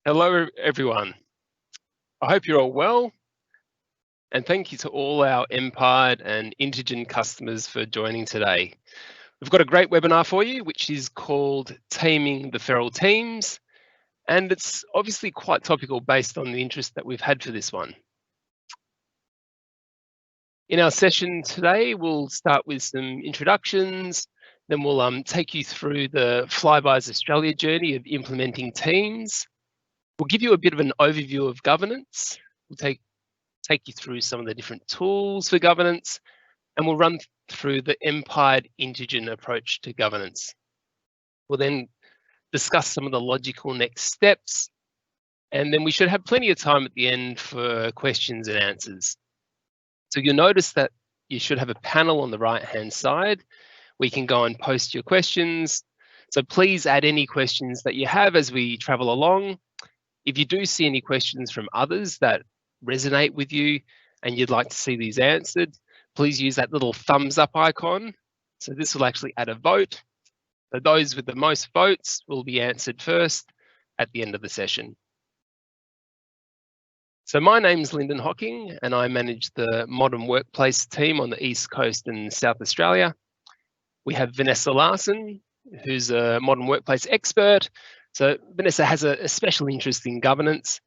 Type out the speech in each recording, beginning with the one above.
Hello, everyone. I hope you're all well, and thank you to all our Empired and Intergen customers for joining today. We've got a great webinar for you, which is called Taming the Feral Teams, and it's obviously quite topical based on the interest that we've had for this one. In our session today, we'll start with some introductions, then we'll take you through the Flybuys Australia journey of implementing teams. We'll give you a bit of an overview of governance. We'll take you through some of the different tools for governance, and we'll run through the Empired Intergen approach to governance. We'll then discuss some of the logical next steps, and then we should have plenty of time at the end for questions and answers. So you'll notice that you should have a panel on the right-hand side where you can go and post your questions. So please add any questions that you have as we travel along. If you do see any questions from others that resonate with you and you'd like to see these answered, please use that little thumbs up icon. So this will actually add a vote. So those with the most votes will be answered first at the end of the session. So my name's Lyndon Hocking, and I manage the Modern Workplace team on the East Coast and South Australia. We have Vanessa Larson, who's a Modern Workplace expert. So Vanessa has a special interest in governance.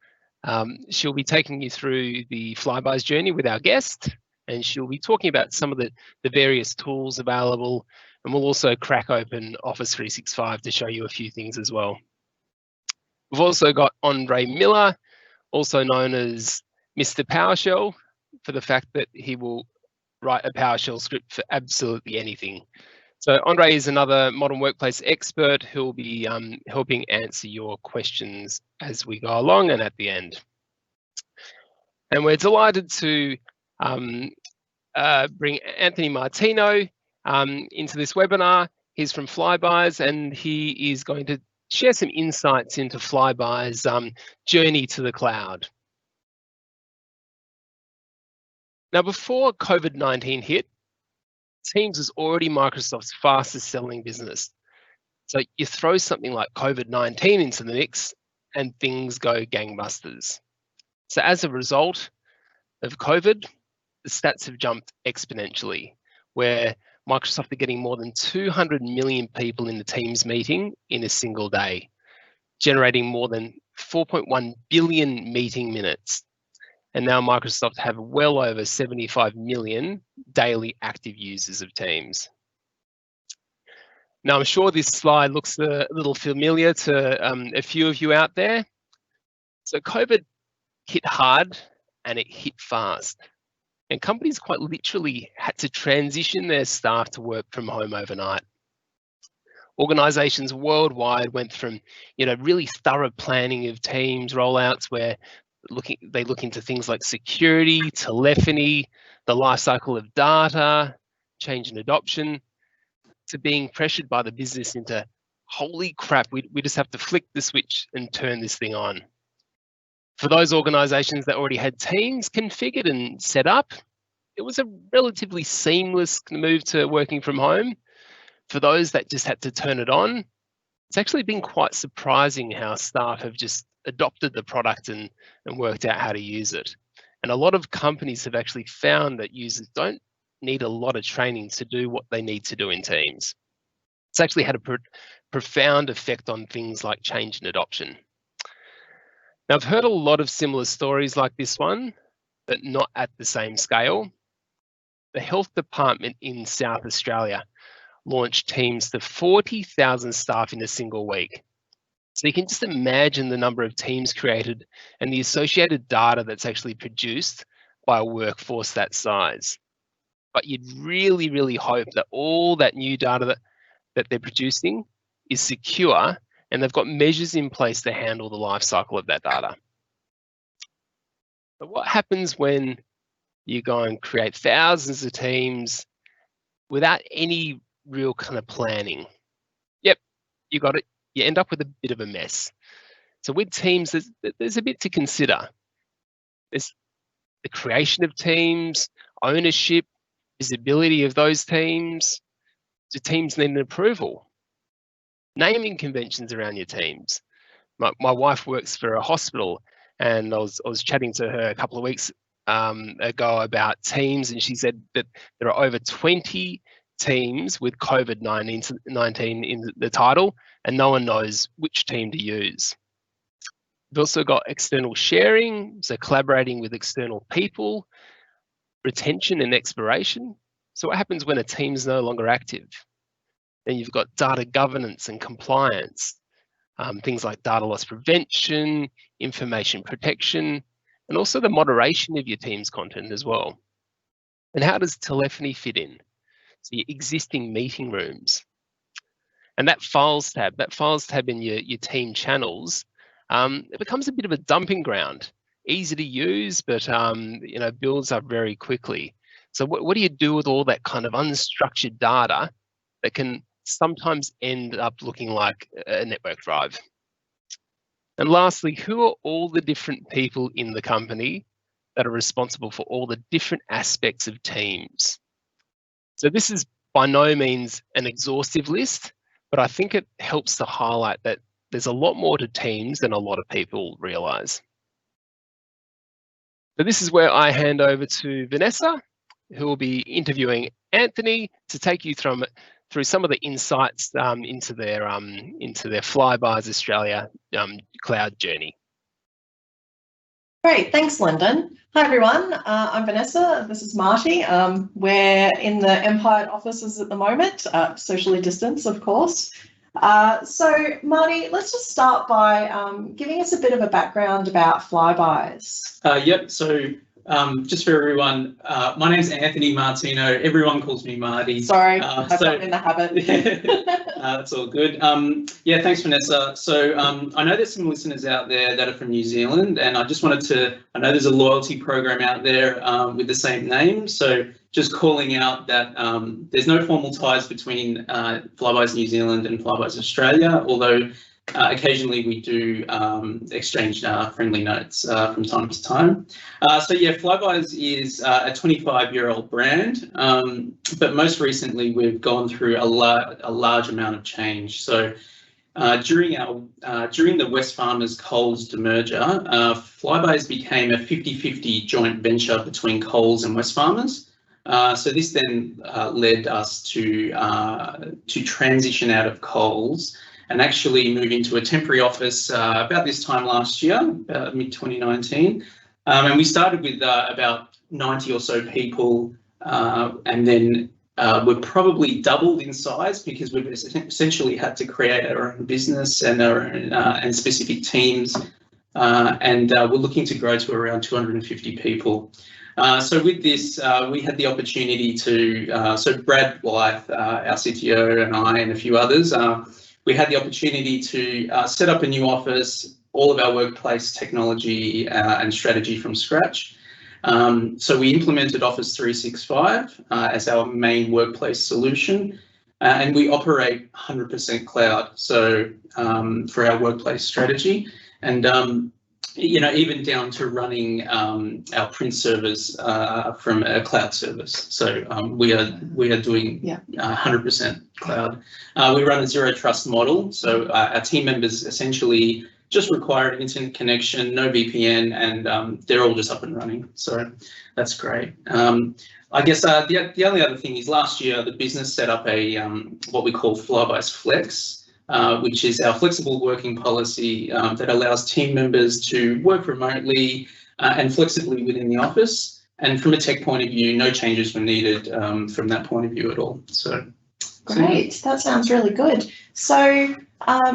She'll be taking you through the Flybuys journey with our guest, and she'll be talking about some of the various tools available, and we'll also crack open Office 365 to show you a few things as well. We've also got Andre Miller, also known as Mr. PowerShell, for the fact that he will write a PowerShell script for absolutely anything. So Andre is another Modern Workplace expert who'll be helping answer your questions as we go along and at the end. And we're delighted to bring Anthony Martino into this webinar. He's from Flybuys, and he is going to share some insights into Flybuys' journey to the cloud. Now, before COVID-19 hit, Teams was already Microsoft's fastest selling business. So you throw something like COVID-19 into the mix and things go gangbusters. So as a result of COVID, the stats have jumped exponentially, where Microsoft are getting more than 200 million people in the Teams meeting in a single day, generating more than 4.1 billion meeting minutes. And now Microsoft have well over 75 million daily active users of Teams. Now, I'm sure this slide looks a little familiar to a few of you out there. So COVID hit hard and it hit fast. And companies quite literally had to transition their staff to work from home overnight. Organizations worldwide went from, really thorough planning of Teams rollouts where they look into things like security, telephony, the lifecycle of data, change and adoption, to being pressured by the business into, holy crap, we just have to flick the switch and turn this thing on. For those organizations that already had Teams configured and set up, it was a relatively seamless move to working from home. For those that just had to turn it on, it's actually been quite surprising how staff have just adopted the product and worked out how to use it. And a lot of companies have actually found that users don't need a lot of training to do what they need to do in Teams. It's actually had a profound effect on things like change and adoption. Now, I've heard a lot of similar stories like this one, but not at the same scale. The health department in South Australia launched Teams to 40,000 staff in a single week. So you can just imagine the number of teams created and the associated data that's actually produced by a workforce that size. But you'd really, really hope that all that new data that they're producing is secure and they've got measures in place to handle the life cycle of that data. But what happens when you go and create thousands of teams without any real kind of planning? Yep, you got it. You end up with a bit of a mess. So with Teams, there's a bit to consider. There's the creation of teams, ownership, visibility of those teams. Do teams need an approval? Naming conventions around your teams. My wife works for a hospital, and I was chatting to her a couple of weeks ago about teams, and she said that there are over 20 teams with COVID-19 in the title, and no one knows which team to use. We've also got external sharing, so collaborating with external people, retention and expiration. So what happens when a team is no longer active? Then you've got data governance and compliance, things like data loss prevention, information protection, and also the moderation of your team's content as well. And how does telephony fit in? So your existing meeting rooms. And that files tab in your team channels, it becomes a bit of a dumping ground. Easy to use, but builds up very quickly. So what do you do with all that kind of unstructured data that can sometimes end up looking like a network drive? And lastly, who are all the different people in the company that are responsible for all the different aspects of teams? So this is by no means an exhaustive list, but I think it helps to highlight that there's a lot more to teams than a lot of people realize. So this is where I hand over to Vanessa, who will be interviewing Anthony to take you through some of the insights into their Flybuys Australia cloud journey. Great, thanks, Lyndon. Hi, everyone. I'm Vanessa. This is Marty. We're in the Empire offices at the moment, socially distanced, of course. So, Marty, let's just start by giving us a bit of a background about Flybuys. Yep. So, just for everyone, my name's Anthony Martino. Everyone calls me Marty. Sorry, I've gotten in the habit. That's all good. Yeah, thanks, Vanessa. So I know there's some listeners out there that are from New Zealand, and I just wanted to, I know there's a loyalty program out there with the same name. So just calling out that there's no formal ties between Flybuys New Zealand and Flybuys Australia, although occasionally we do exchange friendly notes from time to time. So yeah, Flybuys is a 25-year-old brand, but most recently we've gone through a large amount of change. So during the Wesfarmers Coles demerger, Flybuys became a 50-50 joint venture between Coles and Wesfarmers. So this then led us to transition out of Coles and actually move into a temporary office about this time last year, mid-2019. And we started with about 90 or so people, and then we're probably doubled in size because we've essentially had to create our own business and our own and specific teams, and we're looking to grow to around 250 people. So with this, we had the opportunity to, so Brad Blythe, our CTO, and I and a few others, we had the opportunity to set up a new office, all of our workplace technology and strategy from scratch. So we implemented Office 365 as our main workplace solution, and we operate 100% cloud. So for our workplace strategy, and you know, even down to running our print servers from a cloud service. So we are doing 100% cloud. We run a zero trust model. So our team members essentially just require an internet connection, no VPN, and they're all just up and running. So that's great. I guess the only other thing is last year the business set up a what we call Flybuys Flex, which is our flexible working policy that allows team members to work remotely and flexibly within the office. And from a tech point of view, no changes were needed from that point of view at all. So great, that sounds really good. So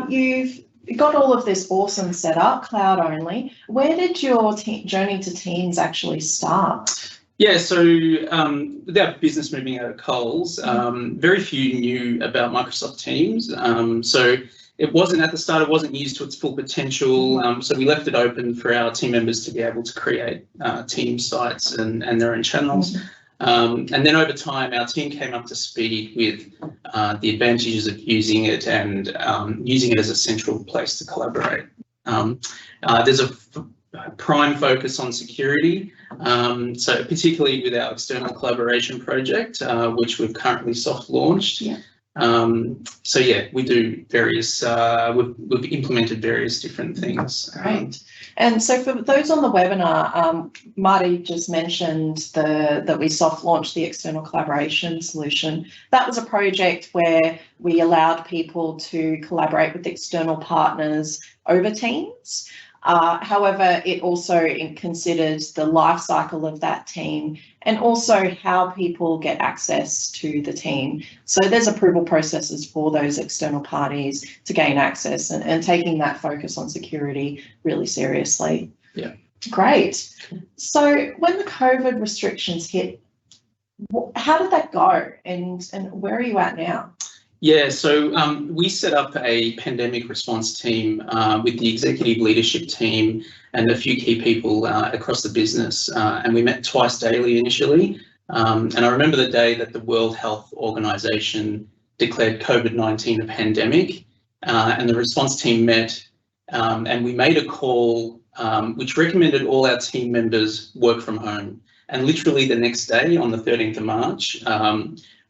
you've got all of this awesome setup, cloud only. Where did your journey to Teams actually start? Yeah, so with our business moving out of Coles, very few knew about Microsoft Teams. So it wasn't at the start, it wasn't used to its full potential. So we left it open for our team members to be able to create team sites and their own channels. And then over time, our team came up to speed with the advantages of using it and using it as a central place to collaborate. There's a prime focus on security, so particularly with our external collaboration project, which we've currently soft launched. So yeah, we do various, we've implemented various different things. Great. And so for those on the webinar, Marty just mentioned that we soft launched the external collaboration solution. That was a project where we allowed people to collaborate with external partners over Teams. However, it also considered the life cycle of that team and also how people get access to the team. So there's approval processes for those external parties to gain access and taking that focus on security really seriously. Yeah. Great. So when the COVID restrictions hit, how did that go and where are you at now? Yeah, so we set up a pandemic response team with the executive leadership team and a few key people across the business, and we met twice daily initially. And I remember the day that the World Health Organization declared COVID-19 a pandemic, and the response team met, and we made a call which recommended all our team members work from home. And literally the next day, on the 13th of March,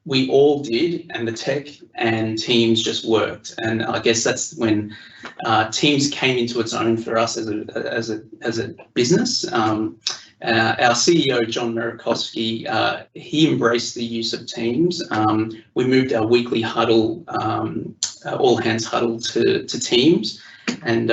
we all did, and the tech and Teams just worked. And I guess that's when Teams came into its own for us as a business. Our CEO, John Murakovsky, he embraced the use of Teams. We moved our weekly huddle, all hands huddle to Teams. And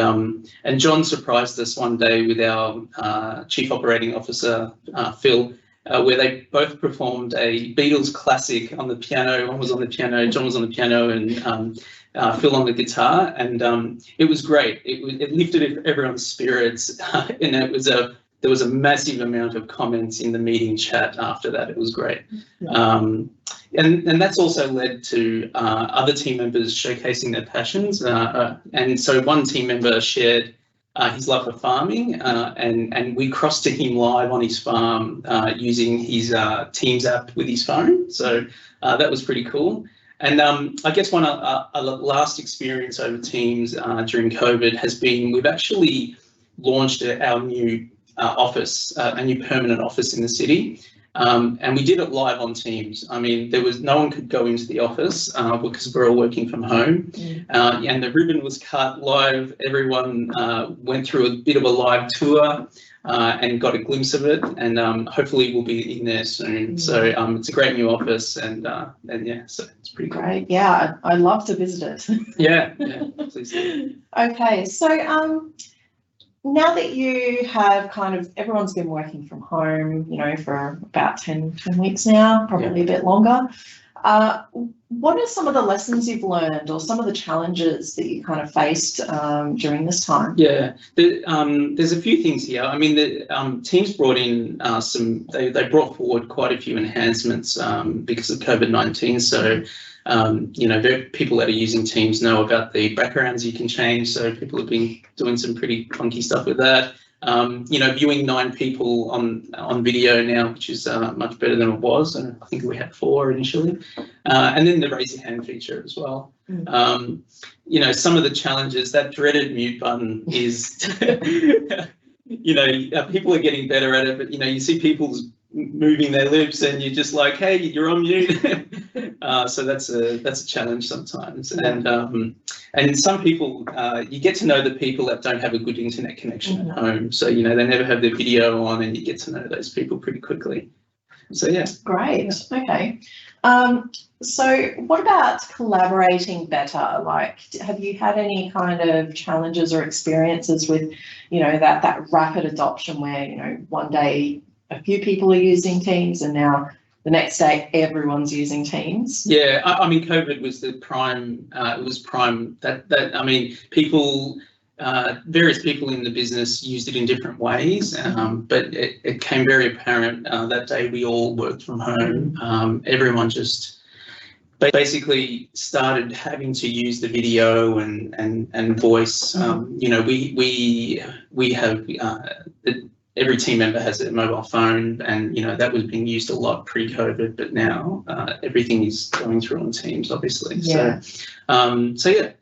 John surprised us one day with our Chief Operating Officer, Phil, where they both performed a Beatles classic on the piano. One was on the piano, John was on the piano, and Phil on the guitar. And it was great. It lifted everyone's spirits, and there was a massive amount of comments in the meeting chat after that. It was great. And that's also led to other team members showcasing their passions. And so one team member shared his love for farming, and we crossed to him live on his farm using his Teams app with his phone. So that was pretty cool. And I guess one last experience over Teams during COVID has been we've actually launched our new office, a new permanent office in the city. And we did it live on Teams. I mean, no one could go into the office because we're all working from home. And the ribbon was cut live. Everyone went through a bit of a live tour and got a glimpse of it. And hopefully we'll be in there soon. So it's a great new office, and yeah, so it's pretty cool. Great. Yeah, I'd love to visit it. Yeah, please do. Okay, so now that you have everyone's been working from home, for about 10 weeks now, probably a bit longer. What are some of the lessons you've learned or some of the challenges that you kind of faced during this time? Yeah, there's a few things here. I mean, the Teams brought in they brought forward quite a few enhancements because of COVID-19. So, people that are using Teams know about the backgrounds you can change. So people have been doing some pretty funky stuff with that. Viewing 9 people on video now, which is much better than it was. And I think we had 4 initially. And then the raise your hand feature as well. Some of the challenges, that dreaded mute button is, people are getting better at it, but, you see people's moving their lips and you're just like, hey, you're on mute. So that's a challenge sometimes. And some people, you get to know the people that don't have a good internet connection at home. So, they never have their video on, and you get to know those people pretty quickly. So, yeah. Great. Okay. So what about collaborating better? Like, have you had any kind of challenges or experiences with, that rapid adoption where, one day a few people are using Teams and now the next day everyone's using Teams? Yeah, I mean, COVID was the prime, it was prime that I mean, people, various people in the business used it in different ways, but it became very apparent that day we all worked from home. Everyone just basically started having to use the video and voice. We have every team member has a mobile phone, and that was being used a lot pre-COVID, but now everything is going through on Teams, obviously. Yeah. So yeah.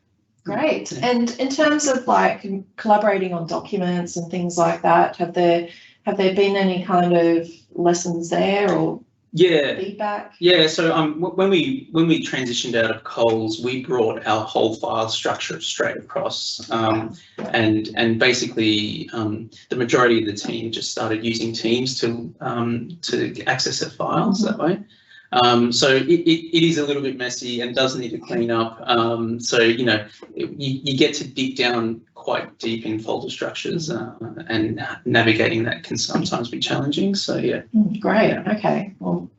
Great. And in terms of like collaborating on documents and things like that, have there been any kind of lessons there or? Yeah. feedback? Yeah, so when we transitioned out of Coles, we brought our whole file structure straight across, and basically the majority of the team just started using Teams to access their files that way. So it is a little bit messy and does need to clean up. So you get to dig down quite deep in folder structures, and navigating that can sometimes be challenging. So yeah. Great. Okay. Well,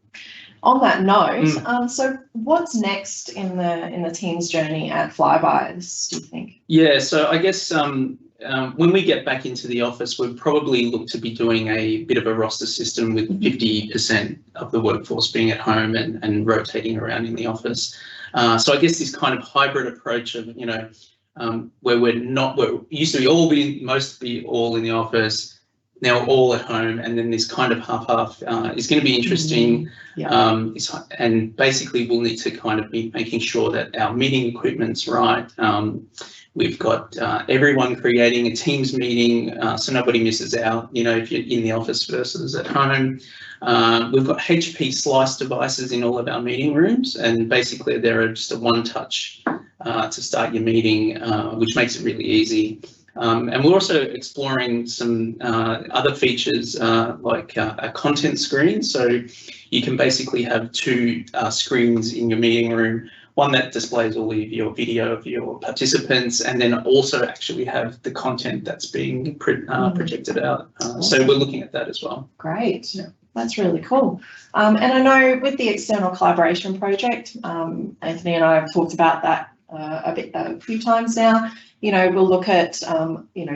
on that note, so what's next in the team's journey at Flybuys, do you think? Yeah. So I guess when we get back into the office, we'll probably look to be doing a bit of a roster system with 50% of the workforce being at home and rotating around in the office. So I guess this kind of hybrid approach of, where we're used to be mostly all in the office, now all at home, and then this kind of half-half is going to be interesting. And basically we'll need to kind of be making sure that our meeting equipment's right. We've got everyone creating a Teams meeting, so nobody misses out, if you're in the office versus at home. We've got HP slice devices in all of our meeting rooms, and basically they're just a one-touch to start your meeting, which makes it really easy. And we're also exploring some other features like a content screen. So you can basically have two screens in your meeting room, one that displays all of your video of your participants, and then also actually have the content that's being projected out. So we're looking at that as well. Great. Yeah. That's really cool. And I know with the external collaboration project, Anthony and I have talked about that a few times now. We'll look at,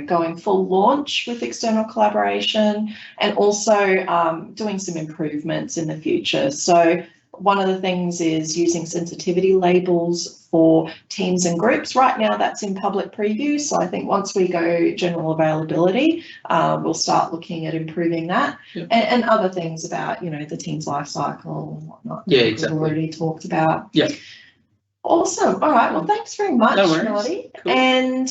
going full launch with external collaboration, and also doing some improvements in the future. So one of the things is using sensitivity labels for teams and groups. Right now that's in public preview. So I think once we go general availability, we'll start looking at improving that. Yep. And other things about, the team's life cycle and whatnot. Yeah, exactly. We've already talked about. Yeah. Awesome. All right. Well, thanks very much, Marty. Cool. And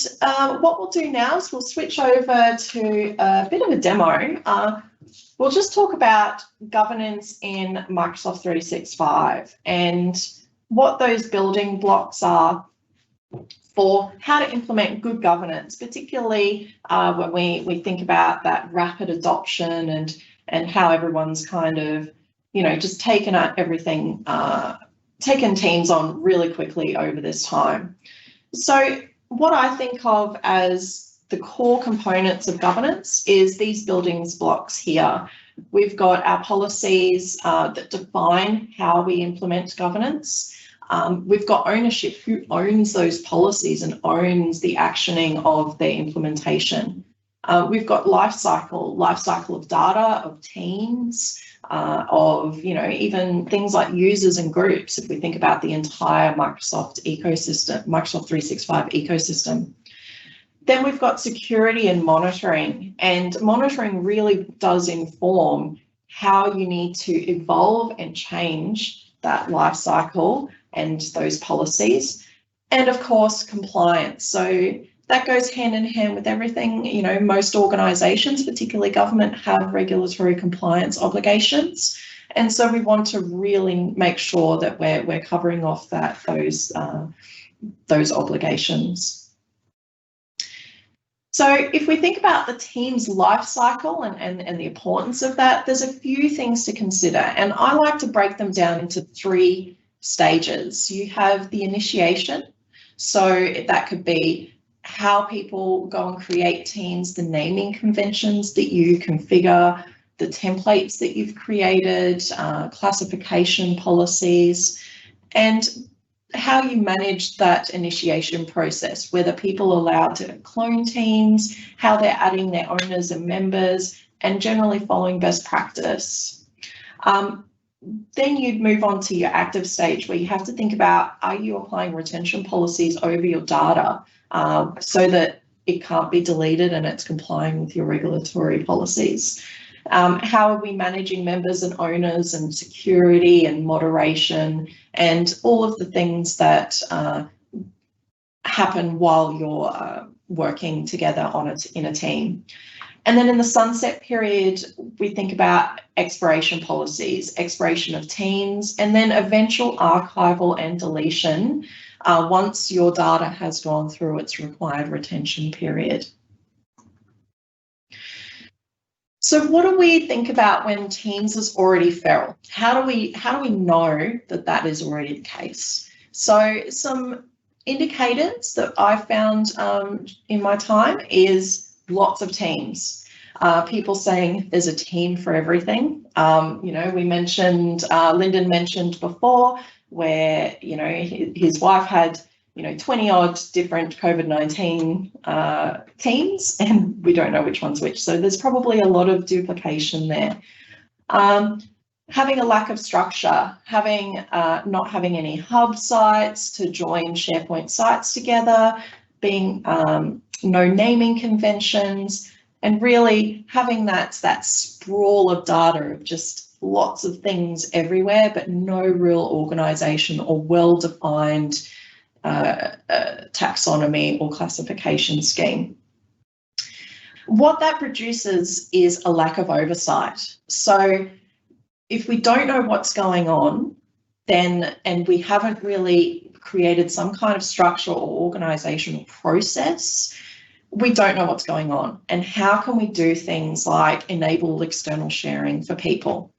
what we'll do now is we'll switch over to a bit of a demo. We'll just talk about governance in Microsoft 365 and what those building blocks are for how to implement good governance, particularly when we think about that rapid adoption and how everyone's kind of, just taken teams on really quickly over this time. So what I think of as the core components of governance is these building blocks here. We've got our policies that define how we implement governance. We've got ownership, who owns those policies and owns the actioning of their implementation. We've got lifecycle of data, of teams, of, even things like users and groups, if we think about the entire Microsoft ecosystem, Microsoft 365 ecosystem. Then we've got security and monitoring, and monitoring really does inform how you need to evolve and change that life cycle and those policies. And of course, compliance. So that goes hand in hand with everything. Most organizations, particularly government, have regulatory compliance obligations. And so we want to really make sure that we're covering off those obligations. So if we think about the team's life cycle and the importance of that, there's a few things to consider. And I like to break them down into 3 stages. You have the initiation. So that could be how people go and create teams, the naming conventions that you configure, the templates that you've created, classification policies, and how you manage that initiation process, whether people are allowed to clone teams, how they're adding their owners and members, and generally following best practice. Then you'd move on to your active stage, where you have to think about, are you applying retention policies over your data so that it can't be deleted and it's complying with your regulatory policies? How are we managing members and owners and security and moderation and all of the things that happen while you're working together in a team? And then in the sunset period, we think about expiration policies, expiration of teams, and then eventual archival and deletion once your data has gone through its required retention period. So what do we think about when Teams is already feral? How do we know that that is already the case? So some indicators that I found in my time is lots of teams. People saying there's a team for everything. You know, we mentioned, Lyndon mentioned before where, you know, his wife had, you know, 20 odd different COVID-19 teams, and we don't know which one's which. So there's probably a lot of duplication there. Having a lack of structure, having not having any hub sites to join SharePoint sites together, being no naming conventions, and really having that sprawl of data of just lots of things everywhere, but no real organization or well-defined taxonomy or classification scheme. What that produces is a lack of oversight. So if we don't know what's going on, then, and we haven't really created some kind of structure or organizational process, we don't know what's going on. And how can we do things like enable external sharing for people?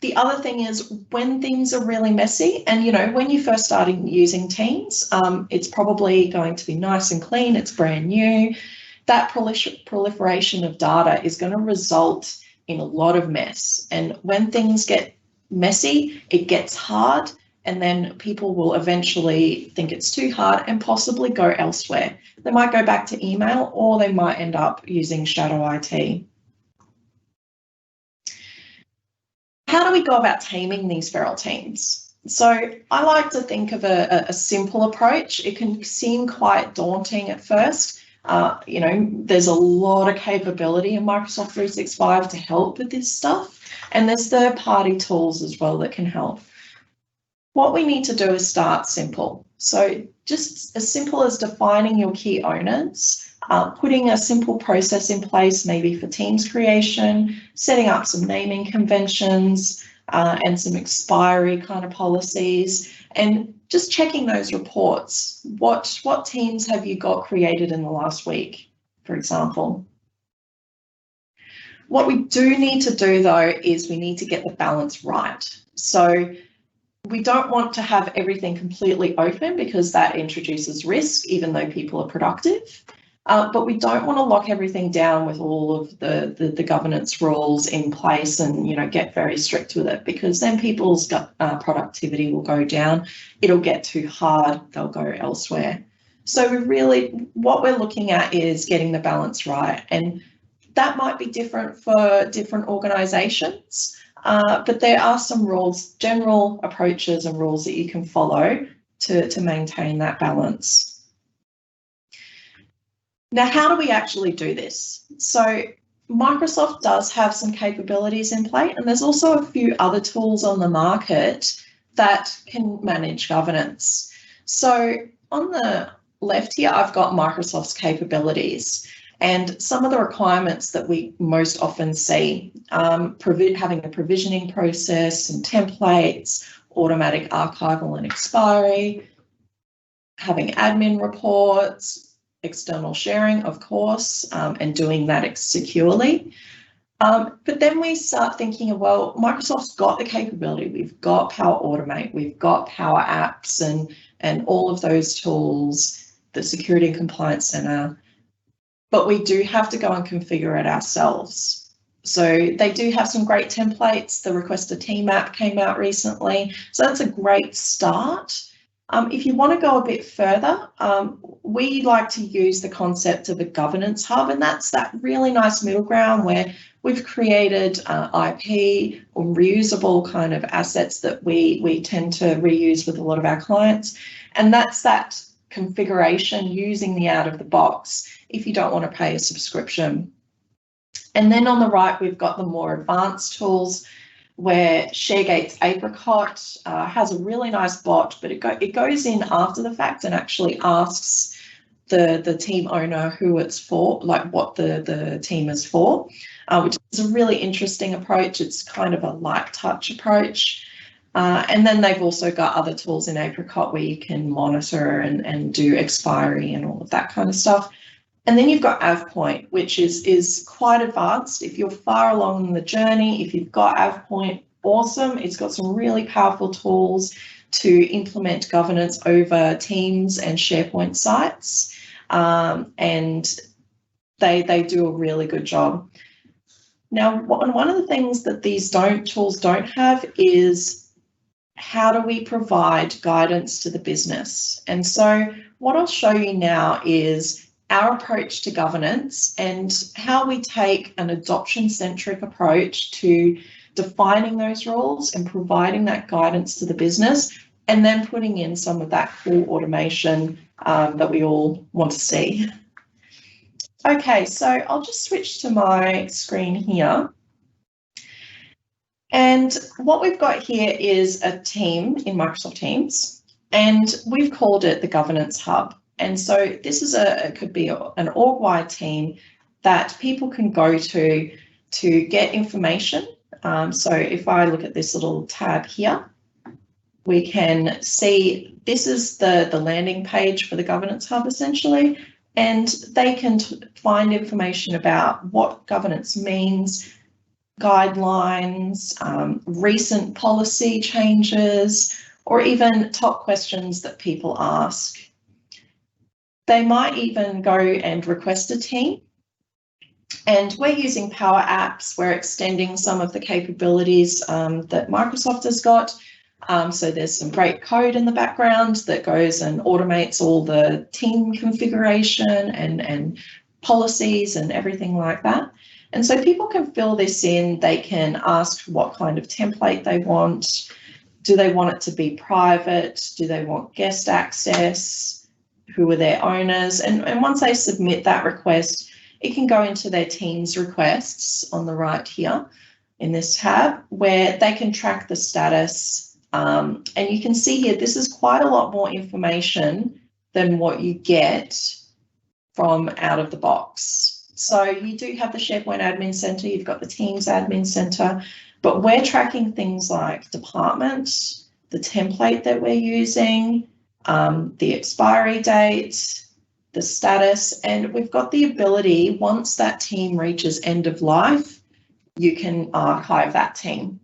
The other thing is when things are really messy, and you know, when you first started using Teams, it's probably going to be nice and clean, it's brand new. That proliferation of data is going to result in a lot of mess. And when things get messy, it gets hard, and then people will eventually think it's too hard and possibly go elsewhere. They might go back to email, or they might end up using shadow IT. How do we go about taming these feral teams? So I like to think of a simple approach. It can seem quite daunting at first. You know, there's a lot of capability in Microsoft 365 to help with this stuff, and there's third-party tools as well that can help. What we need to do is start simple. So just as simple as defining your key owners, putting a simple process in place, maybe for Teams creation, setting up some naming conventions and some expiry kind of policies, and just checking those reports. What teams have you got created in the last week, for example? What we do need to do though is we need to get the balance right. So we don't want to have everything completely open because that introduces risk, even though people are productive. But we don't want to lock everything down with all of the governance rules in place and, you know, get very strict with it, because then people's productivity will go down. It'll get too hard. They'll go elsewhere. So we really, what we're looking at is getting the balance right. And that might be different for different organizations, but there are some rules, general approaches and rules that you can follow to maintain that balance. Now, how do we actually do this? So Microsoft does have some capabilities in play, and there's also a few other tools on the market that can manage governance. So on the left here, I've got Microsoft's capabilities, and some of the requirements that we most often see, having a provisioning process and templates, automatic archival and expiry, having admin reports, external sharing, of course, and doing that securely. But then we start thinking of, well, Microsoft's got the capability. We've got Power Automate, we've got Power Apps and all of those tools, the Security and Compliance Center, but we do have to go and configure it ourselves. So they do have some great templates. The Request a Team app came out recently. So that's a great start. If you want to go a bit further, we like to use the concept of a governance hub, and that's that really nice middle ground where we've created IP or reusable kind of assets that we tend to reuse with a lot of our clients. And that's that configuration using the out of the box if you don't want to pay a subscription. And then on the right, we've got the more advanced tools where ShareGate's Apricot has a really nice bot, but it goes in after the fact and actually asks the team owner who it's for, like what the team is for, which is a really interesting approach. It's kind of a light touch approach. And then they've also got other tools in Apricot where you can monitor and do expiry and all of that kind of stuff. And then you've got AvPoint, which is quite advanced. If you're far along in the journey, if you've got AvPoint, awesome. It's got some really powerful tools to implement governance over Teams and SharePoint sites. And they do a really good job. Now, one of the things that these tools don't have is how do we provide guidance to the business? And so what I'll show you now is our approach to governance and how we take an adoption-centric approach to defining those rules and providing that guidance to the business, and then putting in some of that cool automation that we all want to see. Okay, so I'll just switch to my screen here. And what we've got here is a team in Microsoft Teams, and we've called it the Governance Hub. And so this is it could be an org-wide team that people can go to get information. So if I look at this little tab here, we can see this is the landing page for the Governance Hub essentially, and they can find information about what governance means, guidelines, recent policy changes, or even top questions that people ask. They might even go and request a team. And we're using Power Apps. We're extending some of the capabilities that Microsoft has got. So there's some great code in the background that goes and automates all the team configuration and policies and everything like that. And so people can fill this in. They can ask what kind of template they want. Do they want it to be private? Do they want guest access? Who are their owners? And once they submit that request, it can go into their Teams requests on the right here in this tab, where they can track the status. And you can see here, this is quite a lot more information than what you get from out of the box. So you do have the SharePoint Admin Center, you've got the Teams Admin Center, but we're tracking things like department, the template that we're using, the expiry date, the status, and we've got the ability, once that team reaches end of life, you can archive that team.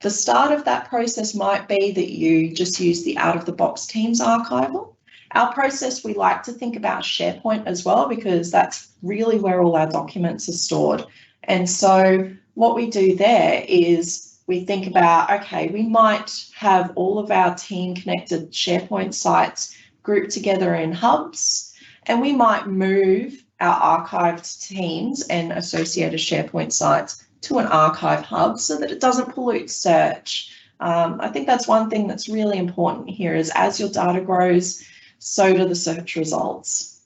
The start of that process might be that you just use the out-of-the-box Teams archival. Our process, we like to think about SharePoint as well, because that's really where all our documents are stored. And so what we do there is we think about, okay, we might have all of our team connected SharePoint sites grouped together in hubs, and we might move our archived teams and associated SharePoint sites to an archive hub so that it doesn't pollute search. I think that's one thing that's really important here, is as your data grows, so do the search results.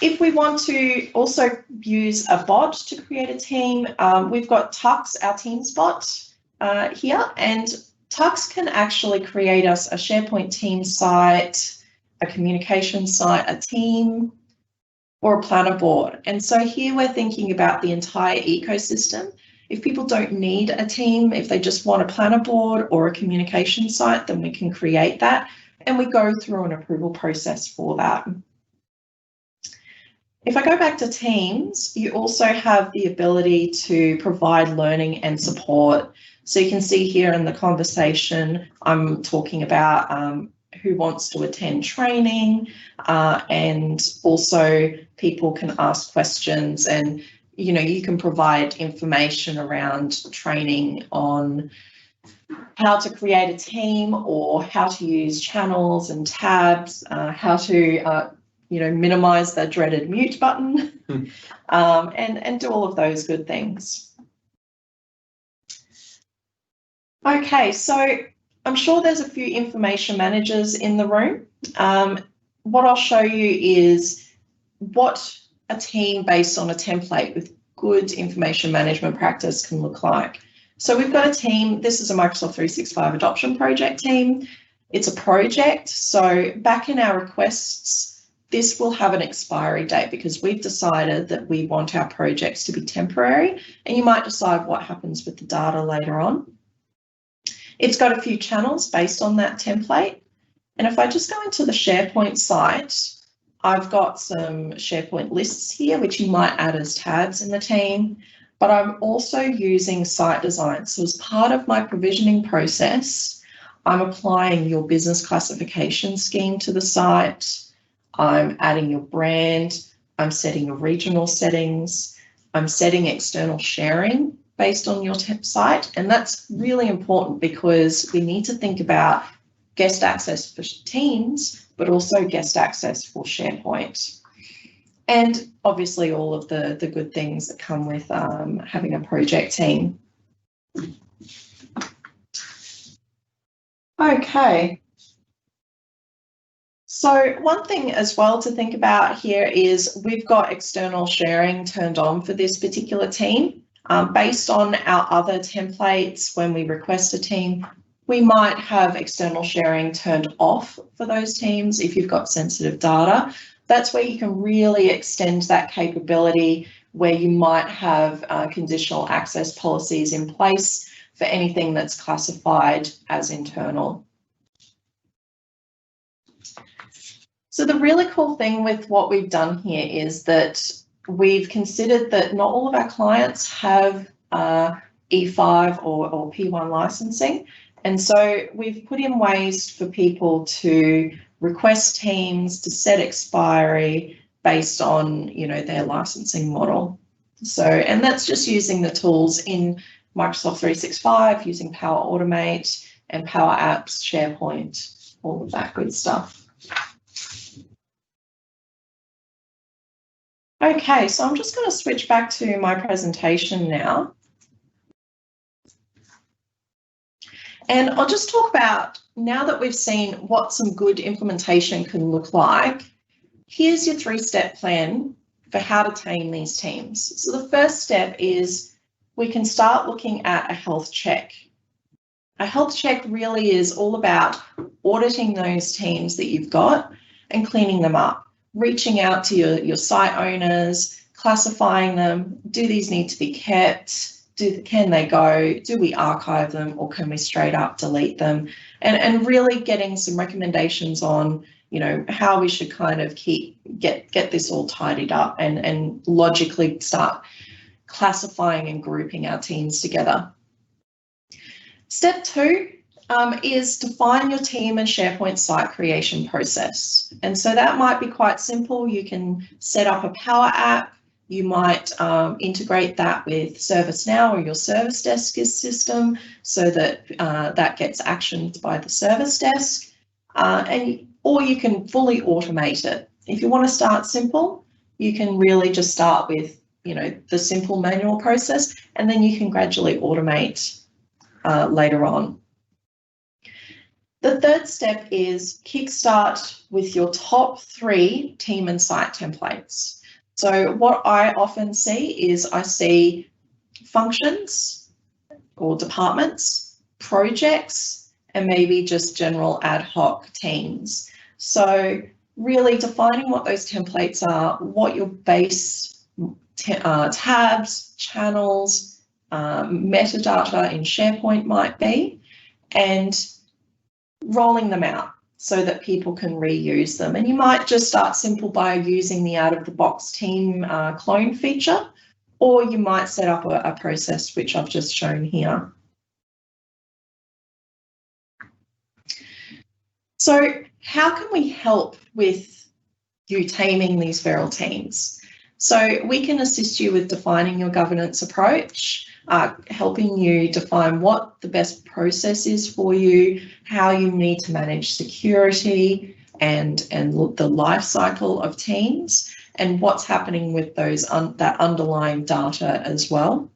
If we want to also use a bot to create a team, we've got Tux, our Teams bot here, and Tux can actually create us a SharePoint team site, a communication site, a team, or a planner board. And so here we're thinking about the entire ecosystem. If people don't need a team, if they just want a planner board or a communication site, then we can create that, and we go through an approval process for that. If I go back to Teams, you also have the ability to provide learning and support. So you can see here in the conversation, I'm talking about who wants to attend training, and also people can ask questions, and you can provide information around training on how to create a team, or how to use channels and tabs, how to minimize the dreaded mute button, and do all of those good things. Okay, so I'm sure there's a few information managers in the room. What I'll show you is what a team based on a template with good information management practice can look like. So we've got a team, this is a Microsoft 365 adoption project team. It's a project, so back in our requests, this will have an expiry date because we've decided that we want our projects to be temporary, and you might decide what happens with the data later on. It's got a few channels based on that template. And if I just go into the SharePoint site, I've got some SharePoint lists here, which you might add as tabs in the team, but I'm also using site design. So as part of my provisioning process, I'm applying your business classification scheme to the site. I'm adding your brand. I'm setting your regional settings. I'm setting external sharing based on your site. And that's really important because we need to think about guest access for Teams, but also guest access for SharePoint. And obviously all of the good things that come with having a project team. Okay. So one thing as well to think about here is we've got external sharing turned on for this particular team. Based on our other templates, when we request a team, we might have external sharing turned off for those teams if you've got sensitive data. That's where you can really extend that capability, where you might have conditional access policies in place for anything that's classified as internal. So the really cool thing with what we've done here is that we've considered that not all of our clients have E5 or P1 licensing. And so we've put in ways for people to request teams, to set expiry based on, you know, their licensing model. So, and that's just using the tools in Microsoft 365, using Power Automate and Power Apps, SharePoint, all of that good stuff. Okay, so I'm just going to switch back to my presentation now. And I'll just talk about, now that we've seen what some good implementation can look like, here's your 3-step plan for how to tame these teams. So the first step is we can start looking at a health check. A health check really is all about auditing those teams that you've got and cleaning them up, reaching out to your site owners, classifying them. Do these need to be kept? Can they go? Do we archive them, or can we straight up delete them? And really getting some recommendations on, you know, how we should kind of get this all tidied up and logically start classifying and grouping our teams together. Step 2 is define your team and SharePoint site creation process. And so that might be quite simple. You can set up a Power App. You might integrate that with ServiceNow or your service desk system so that that gets actioned by the service desk, or you can fully automate it. If you want to start simple, you can really just start with, you know, the simple manual process, and then you can gradually automate later on. The third step is kickstart with your top 3 team and site templates. So what I often see is I see functions or departments, projects, and maybe just general ad hoc teams. So really defining what those templates are, what your base tabs, channels, metadata in SharePoint might be, and rolling them out so that people can reuse them. And you might just start simple by using the out-of-the-box team clone feature, or you might set up a process which I've just shown here. So how can we help with you taming these feral teams? So we can assist you with defining your governance approach, helping you define what the best process is for you, how you need to manage security and the life cycle of teams, and what's happening with those that underlying data as well.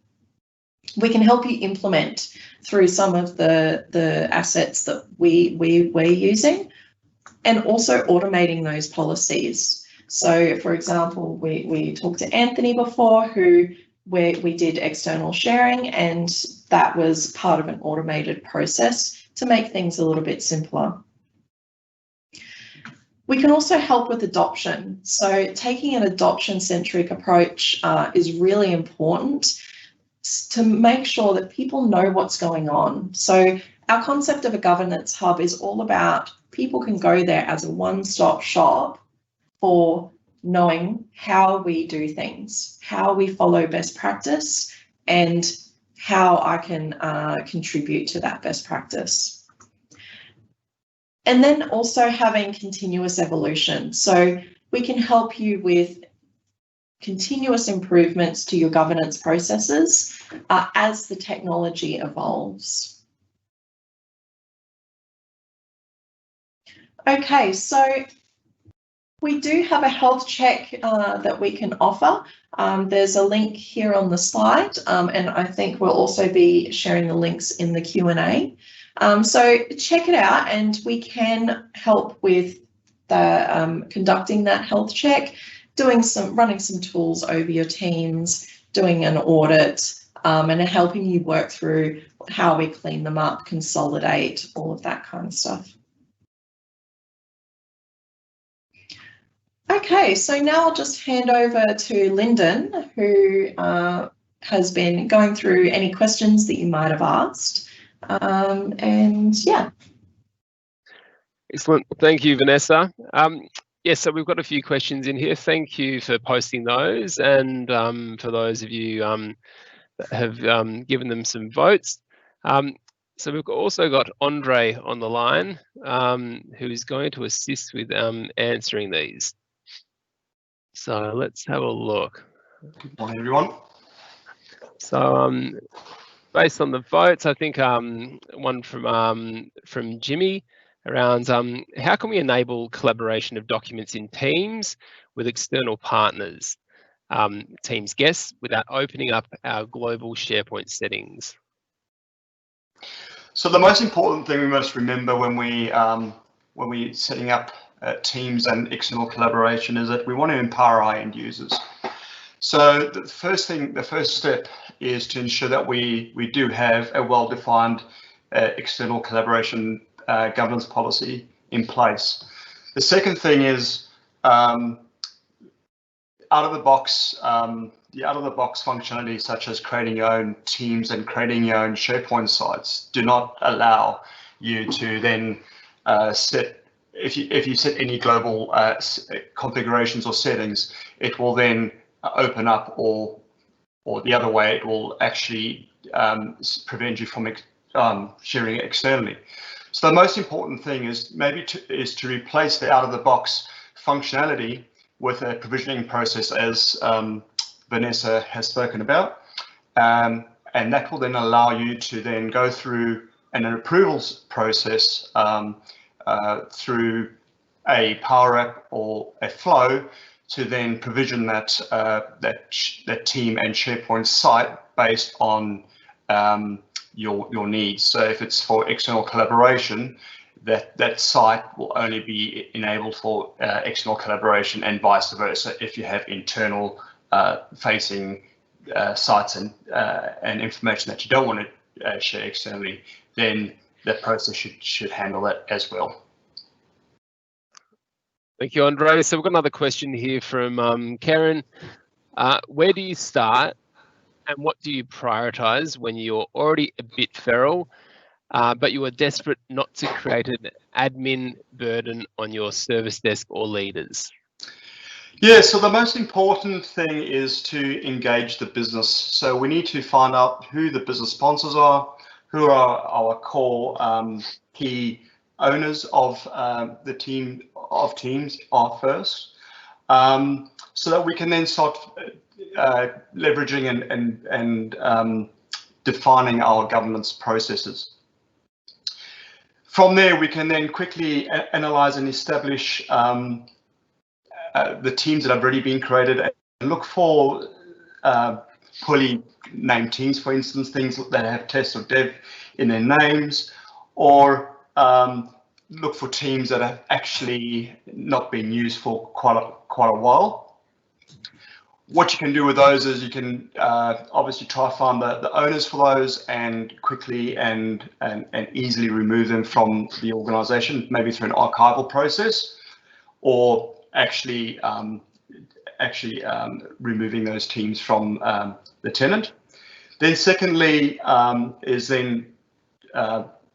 We can help you implement through some of the assets that we're using, and also automating those policies. So for example, we talked to Anthony before, where we did external sharing, and that was part of an automated process to make things a little bit simpler. We can also help with adoption. So taking an adoption-centric approach is really important to make sure that people know what's going on. So our concept of a governance hub is all about people can go there as a one-stop shop for knowing how we do things, how we follow best practice, and how I can contribute to that best practice. And then also having continuous evolution. So we can help you with continuous improvements to your governance processes as the technology evolves. Okay, so we do have a health check that we can offer. There's a link here on the slide, and I think we'll also be sharing the links in the Q&A. So check it out, and we can help with the conducting that health check, running some tools over your teams, doing an audit, and helping you work through how we clean them up, consolidate, all of that kind of stuff. Okay, so now I'll just hand over to Lyndon, who has been going through any questions that you might have asked. And yeah. Excellent. Thank you, Vanessa. Yes, so we've got a few questions in here. Thank you for posting those, and for those of you that have given them some votes. So we've also got Andre on the line, who is going to assist with answering these. So let's have a look. Good morning, everyone. So based on the votes, I think one from Jimmy around how can we enable collaboration of documents in Teams with external partners, Teams guests, without opening up our global SharePoint settings? So the most important thing we must remember when we're setting up Teams and external collaboration is that we want to empower our end users. So the first step is to ensure that we do have a well-defined external collaboration governance policy in place. The second thing is out of the box functionality, such as creating your own teams and creating your own SharePoint sites, do not allow you to then set. If you set any global configurations or settings, it will then open up, or the other way, it will actually prevent you from sharing it externally. So the most important thing is to replace the out-of-the-box functionality with a provisioning process, as Vanessa has spoken about, and that will then allow you to then go through an approvals process through a Power App or a Flow to then provision that team and SharePoint site based on your needs. So if it's for external collaboration, that site will only be enabled for external collaboration, and vice versa. If you have internal facing sites and information that you don't want to share externally, then that process should handle that as well. Thank you, Andre. So we've got another question here from Karen. Where do you start and what do you prioritize when you're already a bit feral, but you are desperate not to create an admin burden on your service desk or leaders? Yeah, so the most important thing is to engage the business. So we need to find out who the business sponsors are, who are our core key owners of the teams are first, so that we can then start leveraging and defining our governance processes. From there, we can then quickly analyze and establish the teams that have already been created and look for poorly named teams, for instance, things that have test or dev in their names, or look for teams that have actually not been used for quite a while. What you can do with those is you can obviously try to find the owners for those and quickly and easily remove them from the organization, maybe through an archival process, or actually removing those teams from the tenant. Then secondly is then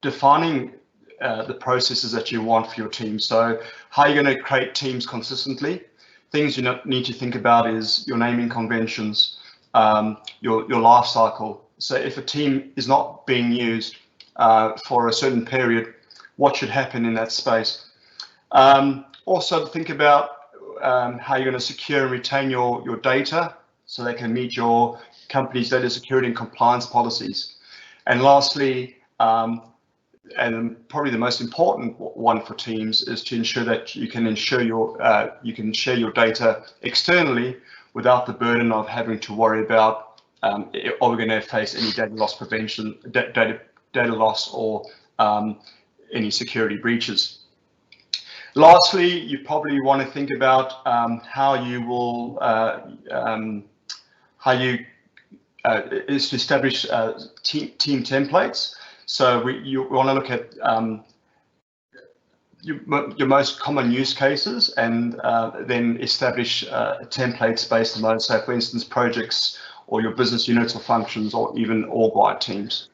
defining the processes that you want for your team. So how are you going to create teams consistently? Things you need to think about is your naming conventions, your life cycle. So if a team is not being used for a certain period, what should happen in that space? Also think about how you're going to secure and retain your data so they can meet your company's data security and compliance policies. And lastly, and probably the most important one for teams, is to ensure that you can share your data externally without the burden of having to worry about are we going to face any data loss prevention, data loss, or any security breaches. Lastly, you probably want to think about how you will is to establish team templates. So you want to look at your most common use cases and then establish templates based on those. So for instance, projects or your business units or functions, or even org-wide teams.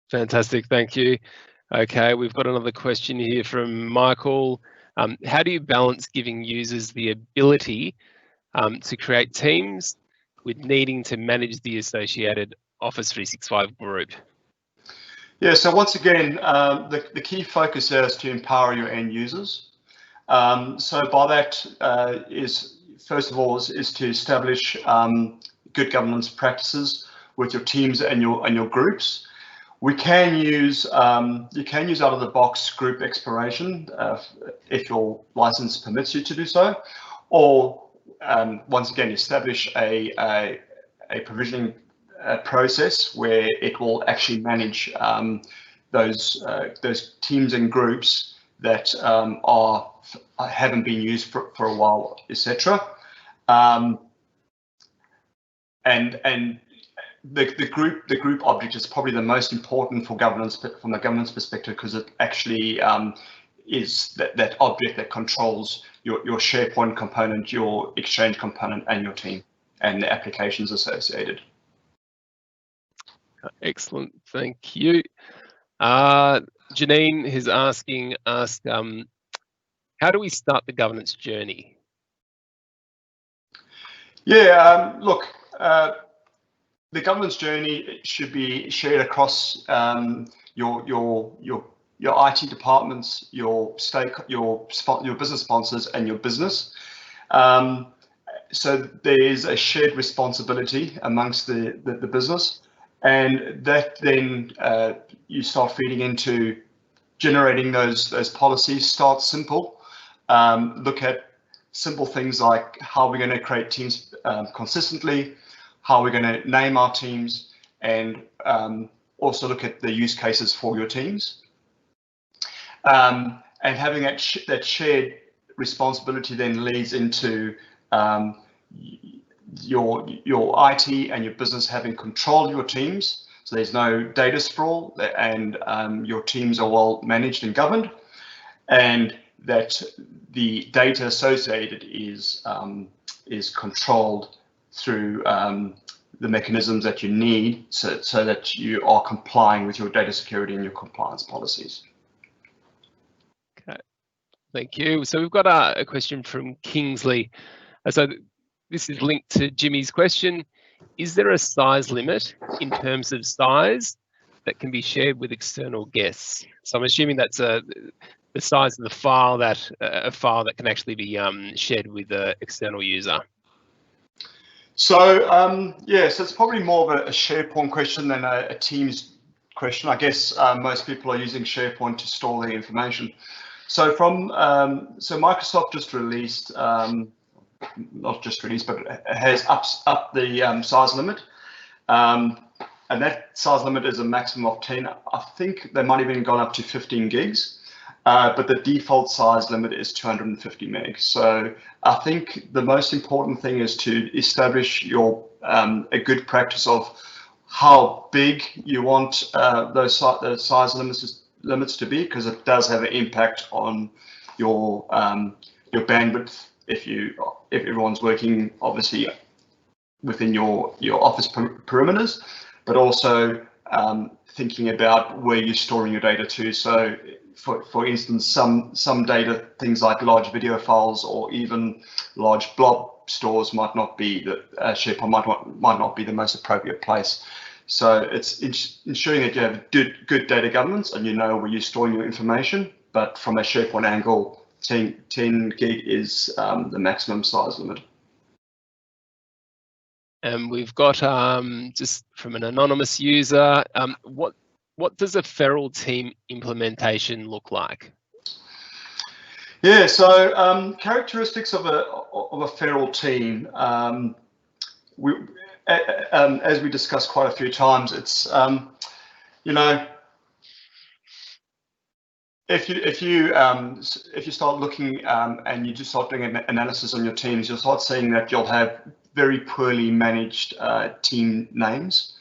Fantastic, thank you. Okay, we've got another question here from Michael. How do you balance giving users the ability to create teams with needing to manage the associated Office 365 group? Yeah, so once again, the key focus there is to empower your end users. So by that is, first of all, is to establish good governance practices with your teams and your groups. We can use you can use out of the box group exploration if your license permits you to do so, or once again establish a provisioning process where it will actually manage those teams and groups that haven't been used for a while, etc. And the group object is probably the most important for governance, from the governance perspective, because it actually is that object that controls your SharePoint component, your Exchange component, and your team and the applications associated. Excellent, thank you. Janine is asking us, how do we start the governance journey? Yeah, look, the governance journey should be shared across your IT departments, your business sponsors, and your business. So there's a shared responsibility amongst the business, and that then you start feeding into generating those policies. Start simple. Look at simple things like how we're going to create teams consistently, how we're going to name our teams, and also look at the use cases for your teams. And having that shared responsibility then leads into your IT and your business having control of your teams, so there's no data sprawl, and your teams are well managed and governed, and that the data associated is controlled through the mechanisms that you need, so that you are complying with your data security and your compliance policies. Okay, thank you. So we've got a question from Kingsley. So this is linked to Jimmy's question. Is there a size limit in terms of size that can be shared with external guests? So I'm assuming that's the size of the file that a file that can actually be shared with an external user. So yeah, so it's probably more of a SharePoint question than a Teams question. I guess most people are using SharePoint to store their information. So so Microsoft just released, not just released, but has up the size limit, and that size limit is a maximum of 10. I think they might have even gone up to 15 gigs. But the default size limit is 250 megs. So I think the most important thing is to establish a good practice of how big you want those size limits to be, because it does have an impact on your bandwidth if everyone's working obviously within your office perimeters, but also thinking about where you're storing your data to. So for instance, some data, things like large video files or even large blob stores might not be SharePoint might not be the most appropriate place. So it's ensuring that you have good data governance and you know where you're storing your information. But from a SharePoint angle, 10 gig is the maximum size limit. And we've got just from an anonymous user, what does a feral team implementation look like? Yeah, so characteristics of a feral team. As we discussed quite a few times, it's if you start looking and you just start doing an analysis on your teams, you'll start seeing that you'll have very poorly managed team names,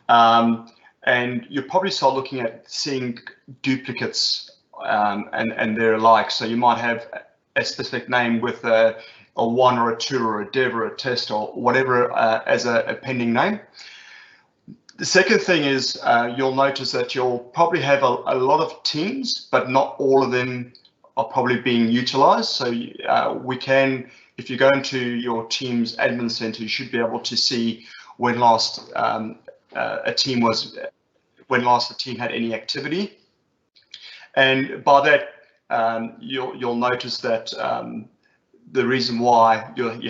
and you'll probably start looking at seeing duplicates and their alike. So you might have a specific name with a 1 or a 2 or a dev or a test or whatever as a pending name. The second thing is you'll notice that you'll probably have a lot of teams, but not all of them are probably being utilized. So we can, if you go into your team's admin center, you should be able to see when last a team had any activity. And by that, you'll notice that the reason why you're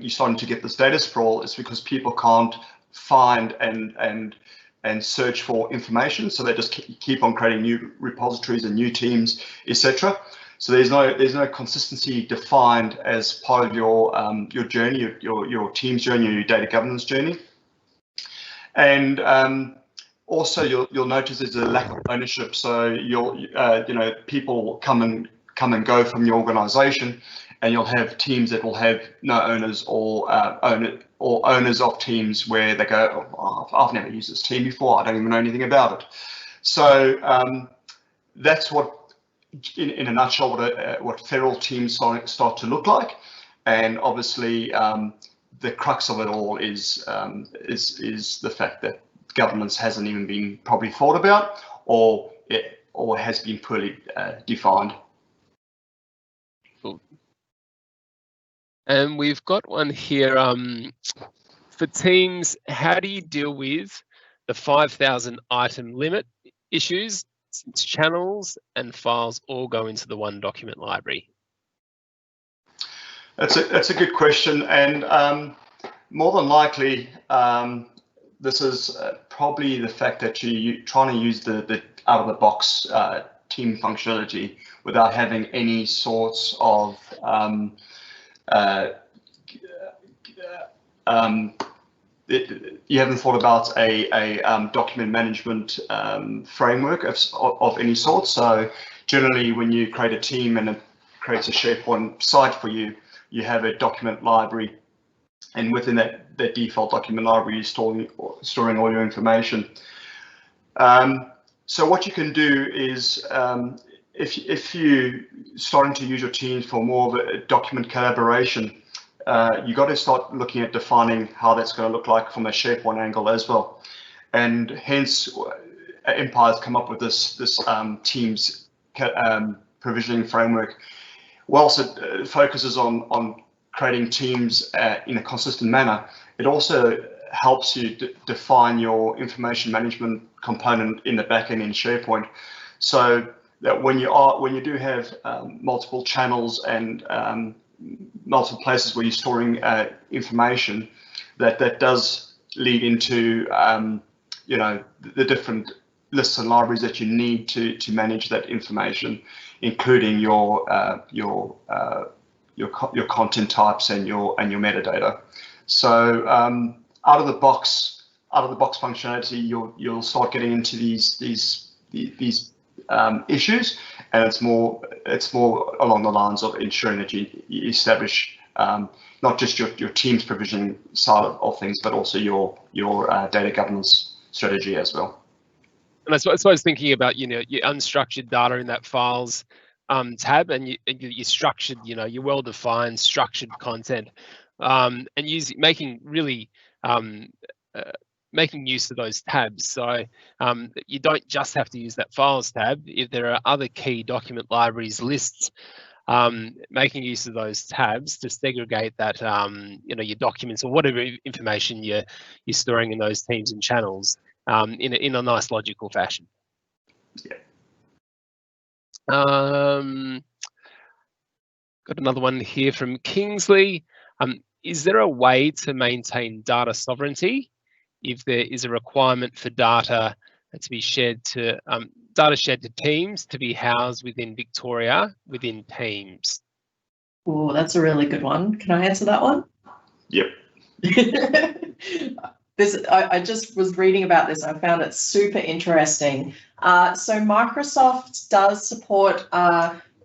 starting to get this data sprawl is because people can't find and search for information, so they just keep on creating new repositories and new teams, etc. So there's no consistency defined as part of your journey, your team's journey, your data governance journey. And also you'll notice there's a lack of ownership. So people come and go from your organization, and you'll have teams that will have no owners or owners of teams where they go, oh, I've never used this team before, I don't even know anything about it. So that's what, in a nutshell, what feral teams start to look like. And obviously, the crux of it all is the fact that governance hasn't even been probably thought about, or has been poorly defined. Cool. And we've got one here for teams. How do you deal with the 5,000 item limit issues since channels and files all go into the one document library? That's a good question, and more than likely this is probably the fact that you're trying to use the out of the box team functionality without having any sorts of you haven't thought about a document management framework of any sort. So generally, when you create a team and it creates a SharePoint site for you, you have a document library, and within that default document library, you're storing all your information. So what you can do is, if you're starting to use your teams for more of a document collaboration, you got to start looking at defining how that's going to look like from a SharePoint angle as well. And hence, Empire's come up with this Teams provisioning framework. Whilst it focuses on creating teams in a consistent manner, it also helps you define your information management component in the backend in SharePoint, so that when you do have multiple channels and multiple places where you're storing information, that does lead into the different lists and libraries that you need to manage that information, including your content types and your metadata. So out of the box functionality, you'll start getting into these issues, and it's more along the lines of ensuring that you establish not just your team's provisioning side of things, but also your data governance strategy as well. And I suppose thinking about your unstructured data in that files, tab, and you structured, your well-defined structured content, and making use of those tabs. So you don't just have to use that files tab. If there are other key document libraries lists, making use of those tabs to segregate that, your documents or whatever information you're storing in those teams and channels in a nice logical fashion. Yeah. Got another one here from Kingsley. Is there a way to maintain data sovereignty if there is a requirement for data to be shared to teams to be housed within Victoria within teams? Oh, that's a really good one. Can I answer that one? Yep. I just was reading about this. I found it super interesting. So Microsoft does support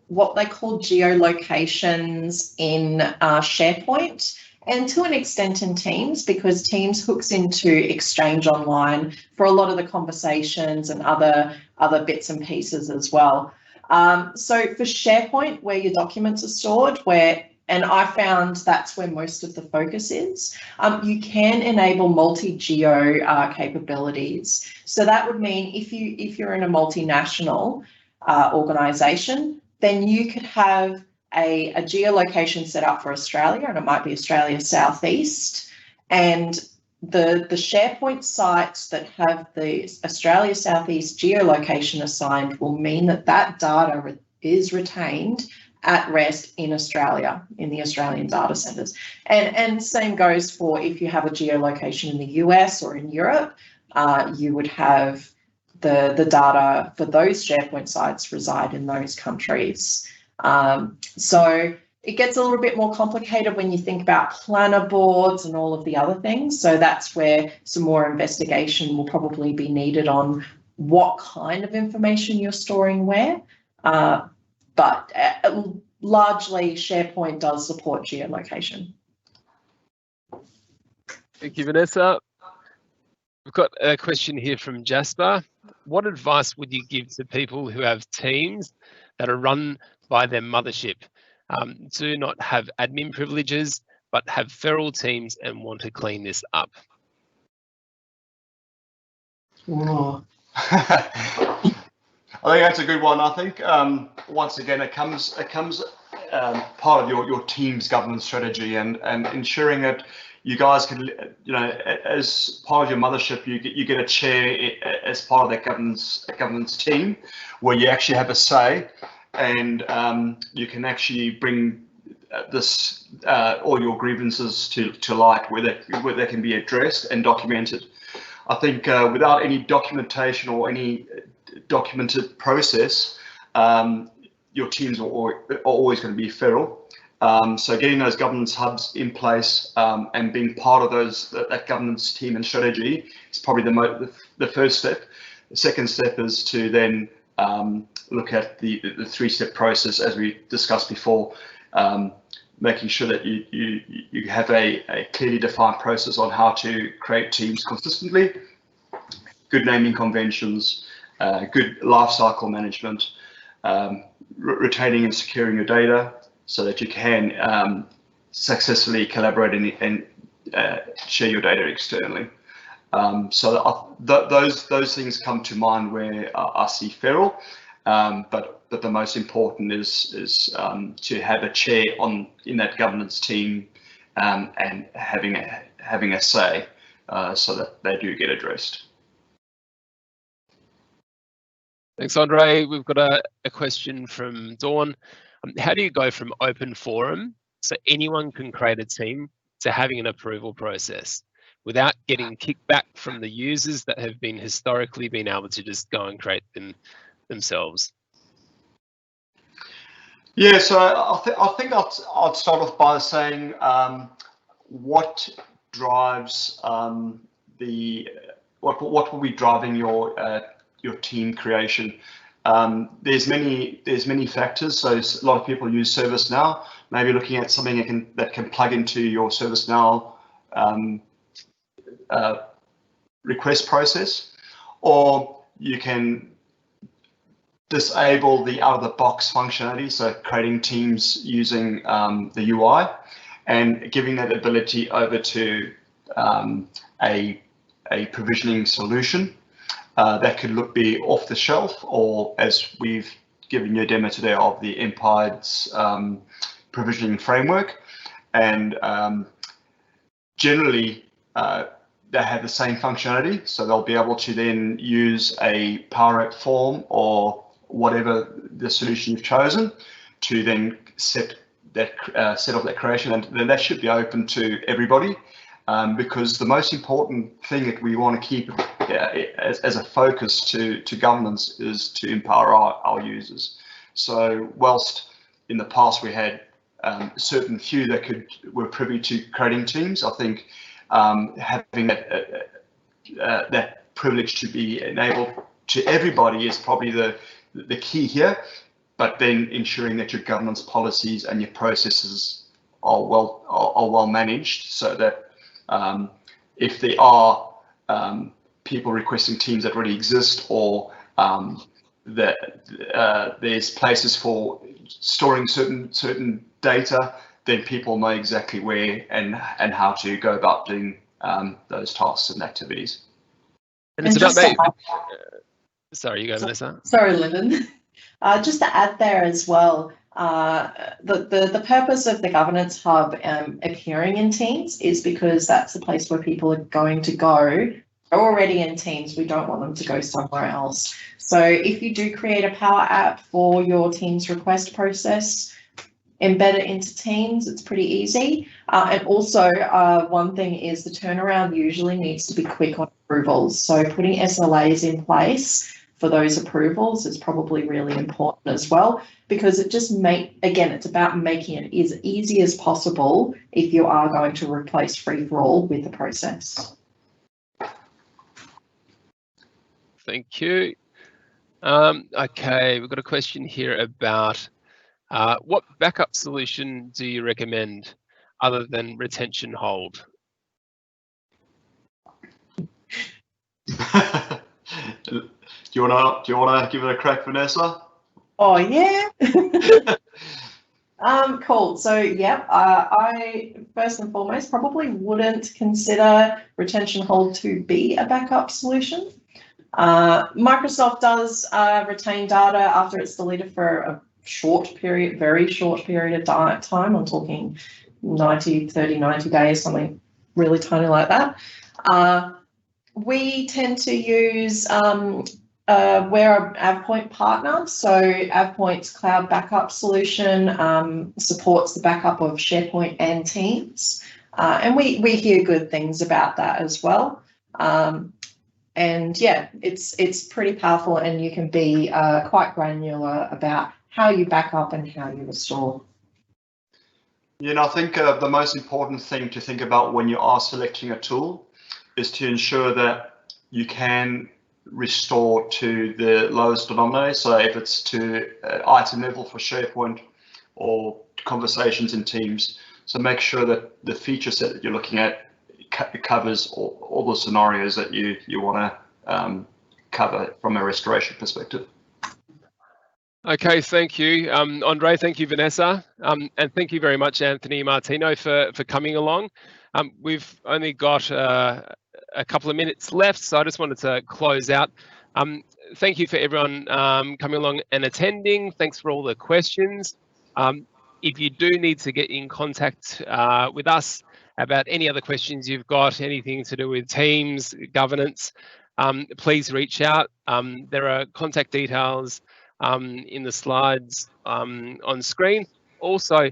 what they call geolocations in SharePoint, and to an extent in Teams, because Teams hooks into Exchange Online for a lot of the conversations and other bits and pieces as well. So for SharePoint, where your documents are stored, and I found that's where most of the focus is, you can enable multi-geo capabilities. So that would mean if you're in a multinational organisation, then you could have a geolocation set up for Australia, and it might be Australia Southeast, and the SharePoint sites that have the Australia Southeast geolocation assigned will mean that data is retained at rest in Australia, in the Australian data centres. And same goes for if you have a geolocation in the US or in Europe, you would have the data for those SharePoint sites reside in those countries. So it gets a little bit more complicated when you think about planner boards and all of the other things. So that's where some more investigation will probably be needed on what kind of information you're storing where. But largely SharePoint does support geolocation. Thank you, Vanessa. We've got a question here from Jasper. What advice would you give to people who have teams that are run by their mothership, do not have admin privileges, but have feral teams and want to clean this up? Oh. I think that's a good one. I think once again it comes part of your team's governance strategy and ensuring that you guys can, as part of your mothership, you get a chair as part of that governance team, where you actually have a say, and you can actually bring this all your grievances to light, where they can be addressed and documented. I think without any documentation or any documented process, your teams are always going to be feral. So getting those governance hubs in place and being part of that governance team and strategy is probably the first step. The second step is to then look at the three-step process, as we discussed before, making sure that you have a clearly defined process on how to create teams consistently, good naming conventions, good lifecycle management, retaining and securing your data so that you can successfully collaborate and share your data externally. So those things come to mind where I see feral, but the most important is to have a chair in that governance team and having a say so that they do get addressed. Thanks, Andre. We've got a question from Dawn. How do you go from open forum, so anyone can create a team, to having an approval process without getting kickback from the users that have been historically been able to just go and create them themselves? Yeah, so I think I'd start off by saying what drives what will be driving your team creation. There's many factors. So a lot of people use ServiceNow. Maybe looking at something that can plug into your ServiceNow request process, or you can disable the out-of-the-box functionality, so creating teams using the UI, and giving that ability over to a provisioning solution that could be off the shelf, or as we've given you a demo today of the Empire's provisioning framework. And generally, they have the same functionality, so they'll be able to then use a Power App form or whatever the solution you've chosen to then set off that creation, and then that should be open to everybody, because the most important thing that we want to keep as a focus to governance is to empower our users. So whilst in the past we had certain few that were privy to creating teams, I think having that privilege to be enabled to everybody is probably the key here, but then ensuring that your governance policies and your processes are well managed, so that if there are people requesting teams that already exist, or that there's places for storing certain data, then people know exactly where and how to go about doing those tasks and activities. And it's about me. Sorry, you go, Vanessa. Sorry, Lyndon. Just to add there as well, the purpose of the Governance Hub appearing in Teams is because that's the place where people are going to go. They're already in Teams. We don't want them to go somewhere else. So if you do create a Power App for your Teams request process, embed it into Teams, it's pretty easy. And also one thing is the turnaround usually needs to be quick on approvals. So putting SLAs in place for those approvals is probably really important as well, because it just it's about making it as easy as possible if you are going to replace free-for-all with the process. Thank you. Okay, we've got a question here about what backup solution do you recommend other than retention hold? Do you wanna give it a crack, Vanessa? Oh yeah. Cool. So yeah, I first and foremost probably wouldn't consider retention hold to be a backup solution. Microsoft does retain data after it's deleted for a very short period of time. I'm talking 90 days, something really tiny like that. We tend to use we're an AvePoint partner, so AvePoint's cloud backup solution supports the backup of SharePoint and Teams, and we hear good things about that as well. And yeah, it's pretty powerful, and you can be quite granular about how you back up and how you restore. You know, I think the most important thing to think about when you are selecting a tool is to ensure that you can restore to the lowest denominator. So if it's to item level for SharePoint or conversations in Teams, so make sure that the feature set that you're looking at covers all the scenarios that you want to cover from a restoration perspective. Okay, thank you, Andre. Thank you, Vanessa, and thank you very much, Anthony Martino, for coming along. We've only got a couple of minutes left, so I just wanted to close out. Thank you for everyone coming along and attending. Thanks for all the questions. If you do need to get in contact with us about any other questions you've got, anything to do with Teams, governance, please reach out. There are contact details in the slides on screen. Also,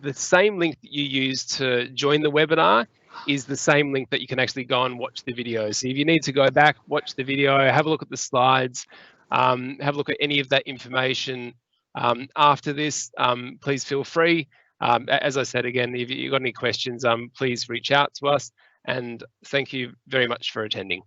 the same link that you use to join the webinar is the same link that you can actually go and watch the video. So if you need to go back, watch the video, have a look at the slides, have a look at any of that information after this, please feel free. As I said again, if you've got any questions, please reach out to us, and thank you very much for attending.